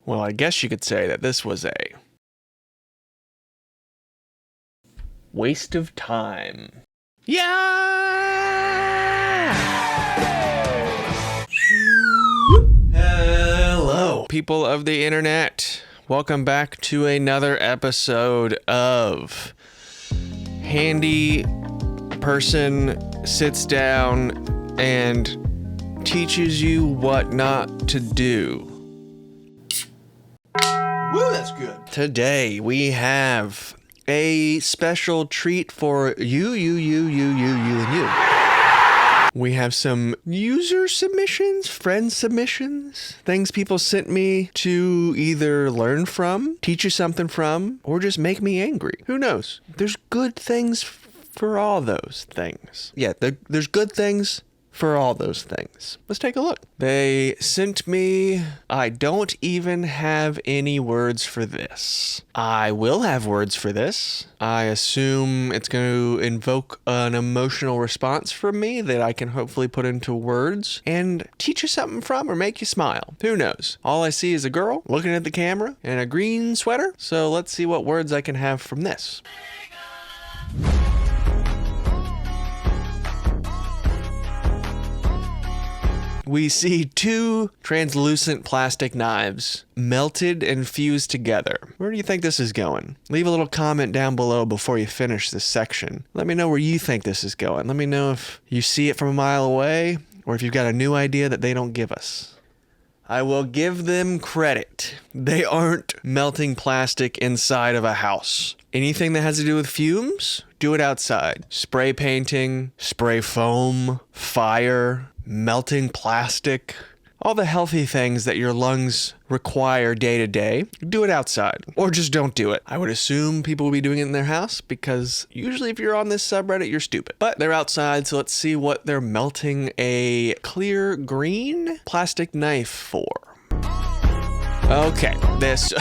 Well, I guess you could say that this was a waste of time. Yeah! Hello, people of the internet. Welcome back to another episode of Handy Person Sits Down and Teaches You What Not to Do. Woo, that's good. Today we have a special treat for you, and you. We have some user submissions, friend submissions, things people sent me to either learn from, teach you something from, or just make me angry. Who knows? There's good things for all those things. Yeah, there's good things for all those things. Let's take a look. They sent me, I don't even have any words for this. I will have words for this. I assume it's going to invoke an emotional response from me that I can hopefully put into words and teach you something from or make you smile. Who knows? All I see is a girl looking at the camera in a green sweater. So let's see what words I can have from this. We see two translucent plastic knives melted and fused together. Where do you think this is going? Leave a little comment down below before you finish this section. Let me know where you think this is going. Let me know if you see it from a mile away or if you've got a new idea that they don't give us. I will give them credit. They aren't melting plastic inside of a house. Anything that has to do with fumes, do it outside. Spray painting, spray foam, fire, melting plastic, all the healthy things that your lungs require day to day, do it outside. Or just don't do it. I would assume people will be doing it in their house because usually if you're on this subreddit, you're stupid. But they're outside, so let's see what they're melting a clear green plastic knife for. Okay, this,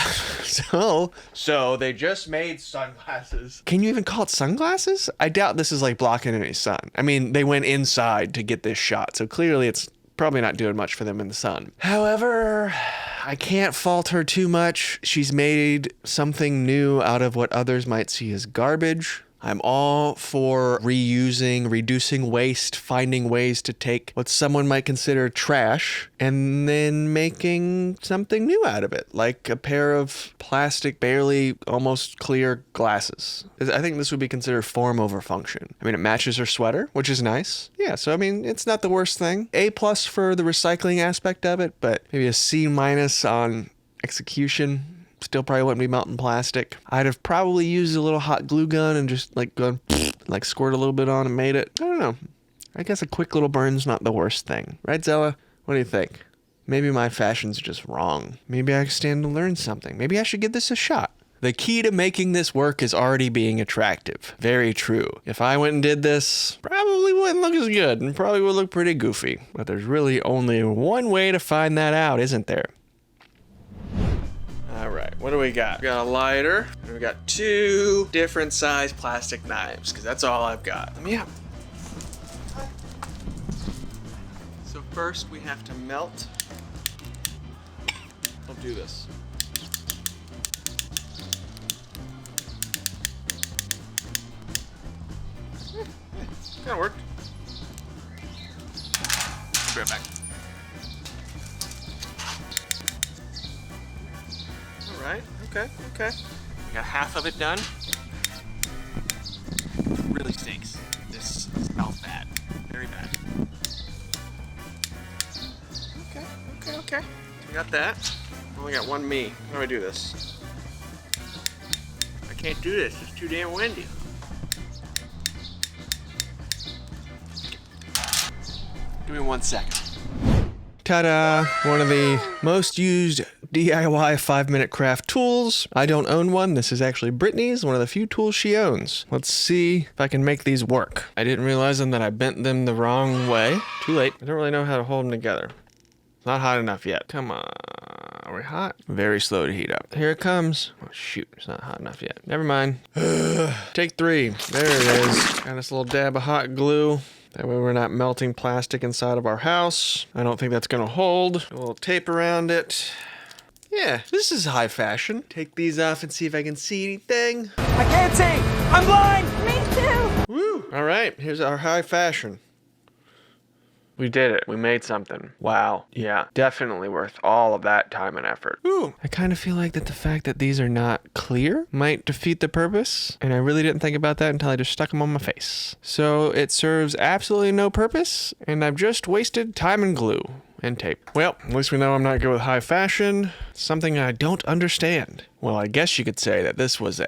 so they just made sunglasses. Can you even call it sunglasses? I doubt this is like blocking any sun. I mean, they went inside to get this shot, so clearly it's probably not doing much for them in the sun. However, I can't fault her too much. She's made something new out of what others might see as garbage. I'm all for reusing, reducing waste, finding ways to take what someone might consider trash and then making something new out of it, like a pair of plastic, barely almost clear glasses. I think this would be considered form over function. I mean, it matches her sweater, which is nice. Yeah, so I mean, it's not the worst thing. A+ for the recycling aspect of it, but maybe a C- on execution. Still probably wouldn't be melting plastic. I'd have probably used a little hot glue gun and just like gone, like squirt a little bit on and made it. I don't know. I guess a quick little burn's not the worst thing. Right, Zella? What do you think? Maybe my fashion's just wrong. Maybe I stand to learn something. Maybe I should give this a shot. The key to making this work is already being attractive. Very true. If I went and did this, probably wouldn't look as good and probably would look pretty goofy. But there's really only one way to find that out, isn't there? All right, what do we got? We got a lighter, and we got two different size plastic knives, because that's all I've got. Let me out. So first we have to melt. I'll do this. Kind of worked. I'll be right back. Right, okay. We got half of it done. Really stinks. This smells bad. Very bad. Okay. We got that. Only got one me. How do I do this? I can't do this. It's too damn windy. Give me 1 second. Ta-da! One of the most used DIY 5-minute craft tools. I don't own one. This is actually Brittany's, one of the few tools she owns. Let's see if I can make these work. I didn't realize that I bent them the wrong way. Too late. I don't really know how to hold them together. It's not hot enough yet. Come on. Are we hot? Very slow to heat up. Here it comes. Oh, shoot. It's not hot enough yet. Never mind. Take 3. There it is. Got this little dab of hot glue. That way we're not melting plastic inside of our house. I don't think that's going to hold. A little tape around it. Yeah, this is high fashion. Take these off and see if I can see anything. I can't see! I'm blind! Me too! Woo! All right, here's our high fashion. We did it. We made something. Wow. Yeah, definitely worth all of that time and effort. Ooh. I kind of feel like that the fact that these are not clear might defeat the purpose, and I really didn't think about that until I just stuck them on my face. So it serves absolutely no purpose, and I've just wasted time and glue and tape. Well, at least we know I'm not good with high fashion. Something I don't understand. Well, I guess you could say that this was a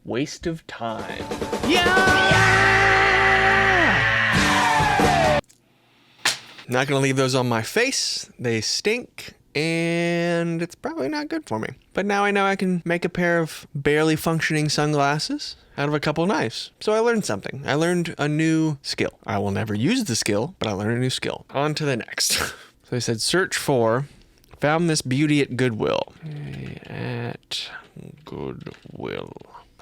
waste of time. Not gonna leave those on my face. They stink, and it's probably not good for me. But now I know I can make a pair of barely functioning sunglasses out of a couple knives. So I learned something. I learned a new skill. I will never use the skill, but I learned a new skill. On to the next. So they said search for, found this beauty at Goodwill. At Goodwill.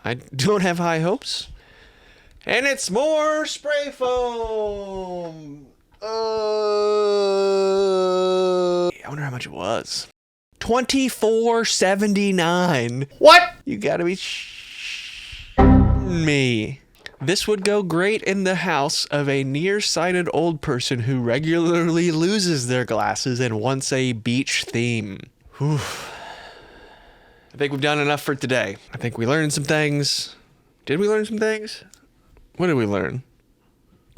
I don't have high hopes. And it's more spray foam. I wonder how much it was. $24.79. What? You gotta be me. This would go great in the house of a nearsighted old person who regularly loses their glasses and wants a beach theme. Whew. I think we've done enough for today. I think we learned some things. Did we learn some things? What did we learn?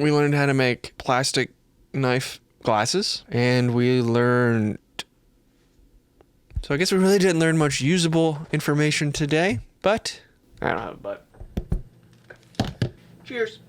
We learned how to make plastic knife glasses, and we learned... So I guess we really didn't learn much usable information today, but I don't have a but. Cheers.